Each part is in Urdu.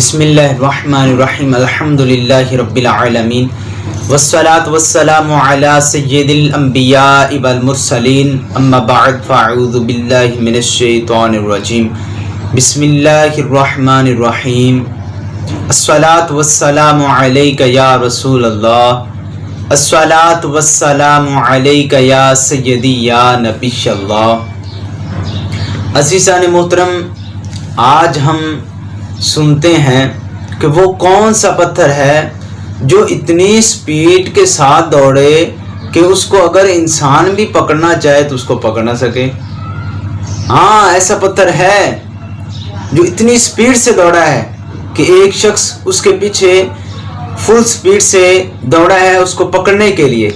بسم اللہ الرحمن الرحیم الحمدللہ رب العالمین والصلاة والسلام علی سید الانبیاء والمرسلین اما بعد فاعوذ باللہ من الشیطان الرجیم بسم اللہ الرحمن الرحیم الصلاة والسلام علیک یا رسول اللہ الصلاة والسلام علیک یا سیدی یا نبی اللہ۔ عزیزان محترم، آج ہم سنتے ہیں کہ وہ کون سا پتھر ہے جو اتنی سپیڈ کے ساتھ دوڑے کہ اس کو اگر انسان بھی پکڑنا چاہے تو اس کو پکڑ نہ سکے۔ ہاں، ایسا پتھر ہے جو اتنی سپیڈ سے دوڑا ہے کہ ایک شخص اس کے پیچھے فل سپیڈ سے دوڑا ہے اس کو پکڑنے کے لیے،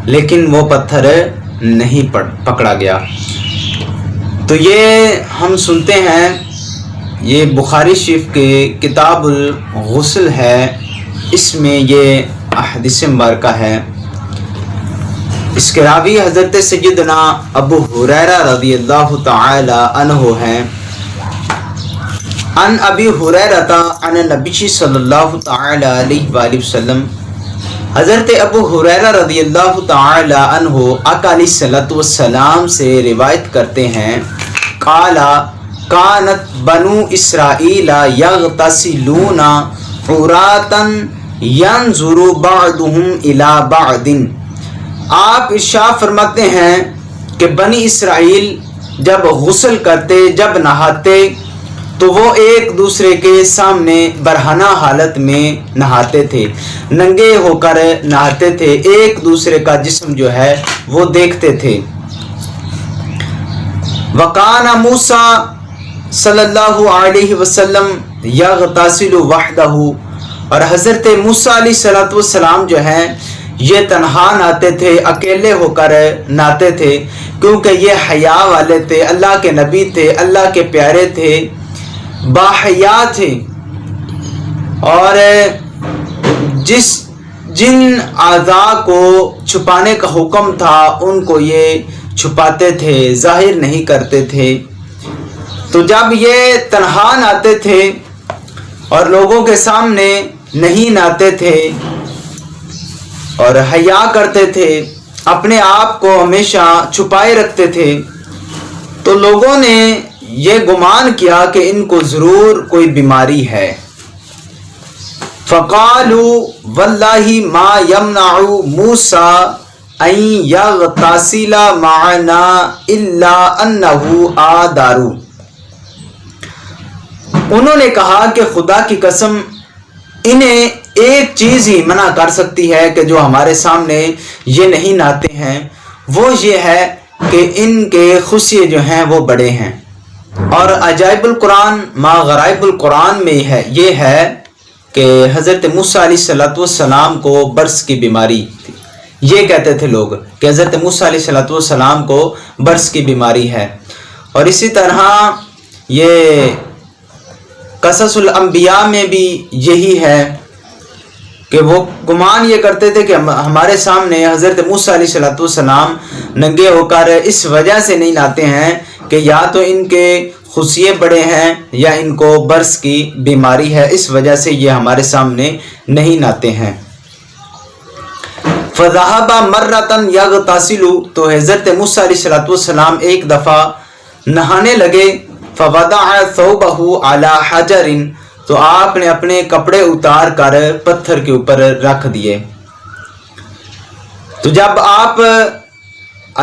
لیکن وہ پتھر نہیں پکڑا گیا۔ تو یہ ہم سنتے ہیں، یہ بخاری شریف کے کتاب الغسل ہے، اس میں یہ احادیث مبارکہ ہے۔ اس کے راوی حضرت سیدنا ابو ہریرہ رضی اللہ تعالی عنہ ہیں۔ عن ابی ہریرہ عن نبی صلی اللہ تعالی علیہ وآلہ وسلم، حضرت ابو ہریرہ رضی اللہ تعالی عنہ آقا علیہ الصلوۃ والسلام سے روایت کرتے ہیں، قالا کانت بنو اسرائیل یغتسلون عراتا ینظر بعضهم الی بعض۔ آپ ارشاد فرماتے ہیں کہ بنی اسرائیل جب غسل کرتے، جب نہاتے تو وہ ایک دوسرے کے سامنے برہنہ حالت میں نہاتے تھے، ننگے ہو کر نہاتے تھے، ایک دوسرے کا جسم جو ہے وہ دیکھتے تھے۔ وکان موسیٰ صلی اللہ علیہ وسلم یغتسل وحدہ، اور حضرت موسیٰ علیہ الصلوۃ والسلام جو ہیں یہ تنہا نہاتے تھے، اکیلے ہو کر نہاتے تھے، کیونکہ یہ حیا والے تھے، اللہ کے نبی تھے، اللہ کے پیارے تھے، باحیا تھے، اور جن اعضاء کو چھپانے کا حکم تھا ان کو یہ چھپاتے تھے، ظاہر نہیں کرتے تھے۔ تو جب یہ تنہا نہاتے تھے اور لوگوں کے سامنے نہیں نہاتے تھے اور حیا کرتے تھے، اپنے آپ کو ہمیشہ چھپائے رکھتے تھے، تو لوگوں نے یہ گمان کیا کہ ان کو ضرور کوئی بیماری ہے۔ فقالوا واللہ ما یمنع موسیٰ ان یغتسل معنا الا انہ آدار۔ انہوں نے کہا کہ خدا کی قسم، انہیں ایک چیز ہی منع کر سکتی ہے کہ جو ہمارے سامنے یہ نہیں نہاتے ہیں، وہ یہ ہے کہ ان کے خصیے جو ہیں وہ بڑے ہیں۔ اور عجائب القرآن ما غرائب القرآن میں یہ ہے کہ حضرت موسیٰ علیہ الصلوۃ والسلام کو برص کی بیماری تھی۔ یہ کہتے تھے لوگ کہ حضرت موسیٰ علیہ الصلوۃ والسلام کو برص کی بیماری ہے۔ اور اسی طرح یہ قصص الانبیاء میں بھی یہی ہے کہ وہ گمان یہ کرتے تھے کہ ہمارے سامنے حضرت موسیٰ علیہ الصلوۃ والسلام ننگے ہو کر اس وجہ سے نہیں نہاتے ہیں کہ یا تو ان کے خصیے بڑے ہیں یا ان کو برص کی بیماری ہے، اس وجہ سے یہ ہمارے سامنے نہیں نہاتے ہیں۔ فذهب مرۃ یغتسل، تو حضرت موسیٰ علیہ الصلوۃ والسلام ایک دفعہ نہانے لگے، فوضع ثوبہ علی حجر، تو آپ نے اپنے کپڑے اتار کر پتھر کے اوپر رکھ دیے۔ تو جب آپ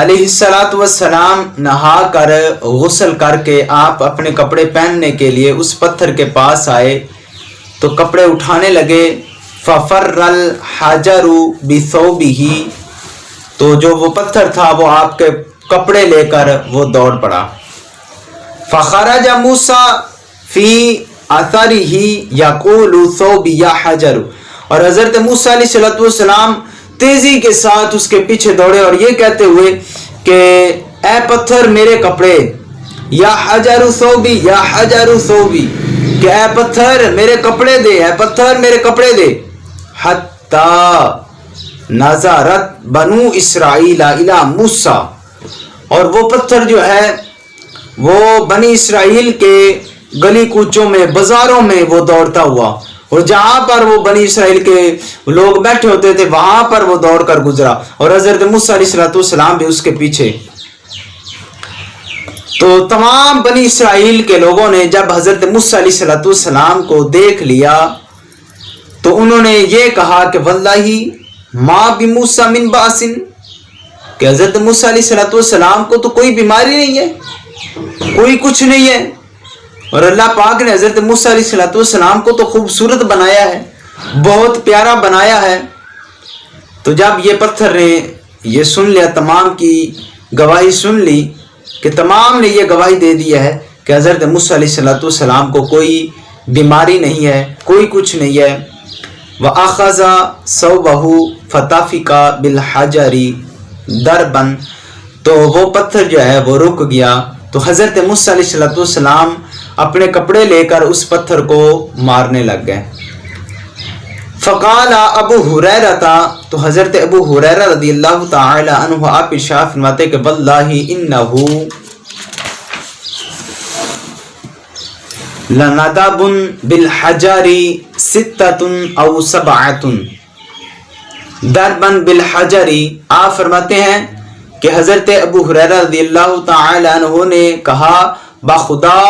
علیہ الصلوۃ والسلام نہا کر غسل کر کے آپ اپنے کپڑے پہننے کے لیے اس پتھر کے پاس آئے تو کپڑے اٹھانے لگے، ففر الحجر بثوبہ، تو جو وہ پتھر تھا وہ آپ کے کپڑے لے کر وہ دوڑ پڑا۔ فخرج موسیٰ فی اثرہ یقول ثوبی یا حجر، اور حضرت موسیٰ علیہ الصلوۃ والسلام تیزی کے ساتھ اس کے پیچھے دوڑے اور یہ کہتے ہوئے کہ اے پتھر میرے کپڑے، یا حجر ثوبی یا حجر ثوبی، کہ اے پتھر میرے کپڑے دے، اے پتھر میرے کپڑے دے۔ حتی نظرت بنو اسرائیل الی موسیٰ، اور وہ پتھر جو ہے وہ بنی اسرائیل کے گلی کوچوں میں بازاروں میں وہ دوڑتا ہوا، اور جہاں پر وہ بنی اسرائیل کے لوگ بیٹھے ہوتے تھے وہاں پر وہ دوڑ کر گزرا، اور حضرت موسیٰ علیہ السلام بھی اس کے پیچھے۔ تو تمام بنی اسرائیل کے لوگوں نے جب حضرت موسیٰ علیہ السلام کو دیکھ لیا تو انہوں نے یہ کہا کہ واللہ ما بموسیٰ من باس، کہ حضرت موسیٰ علیہ السلام کو تو کوئی بیماری نہیں ہے، کوئی کچھ نہیں ہے، اور اللہ پاک نے حضرت موسیٰ علیہ السلام کو تو خوبصورت بنایا ہے، بہت پیارا بنایا ہے۔ تو جب یہ پتھر نے یہ سن لیا، تمام کی گواہی سن لی، کہ تمام نے یہ گواہی دے دیا ہے کہ حضرت موسیٰ علیہ السلام کو کوئی بیماری نہیں ہے، کوئی کچھ نہیں ہے۔ وَأَخَذَ ثَوْبَهُ فَطَفِقَ بِالْحَجَرِ ضَرْبًا، تو وہ پتھر جو ہے وہ رک گیا، تو حضرت موسیٰ علیہ السلام اپنے کپڑے لے کر اس پتھر کو مارنے لگ گئے۔ فقال ابو ہریرہ، تو حضرت ابو ہریرہ رضی اللہ تعالی عنہ آپ ارشاد فرماتے کہ واللہ انہ لندب بالحجر ستۃ او سبعۃ ضربا بالحجر۔ آپ فرماتے ہیں کہ حضرت ابو ہریرہ رضی اللہ تعالی عنہ نے کہا بخدا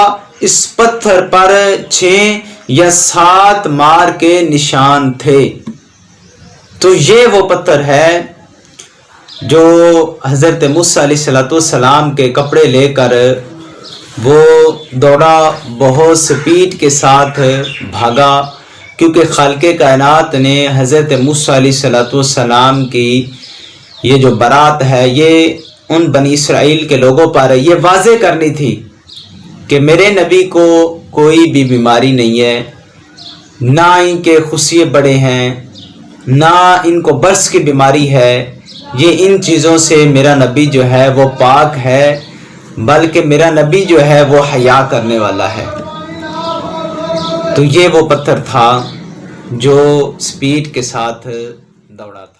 اس پتھر پر 6 یا 7 مار کے نشان تھے۔ تو یہ وہ پتھر ہے جو حضرت موسیٰ علیہ السلام کے کپڑے لے کر وہ دوڑا، بہت سپیڈ کے ساتھ بھاگا، کیونکہ خالق کائنات نے حضرت موسیٰ علیہ السلام کی یہ جو برات ہے یہ ان بنی اسرائیل کے لوگوں پر یہ واضح کرنی تھی کہ میرے نبی کو کوئی بھی بیماری نہیں ہے، نہ ان کے خصیے بڑے ہیں، نہ ان کو برس کی بیماری ہے، یہ ان چیزوں سے میرا نبی جو ہے وہ پاک ہے، بلکہ میرا نبی جو ہے وہ حیا کرنے والا ہے۔ تو یہ وہ پتھر تھا جو سپیڈ کے ساتھ دوڑا تھا۔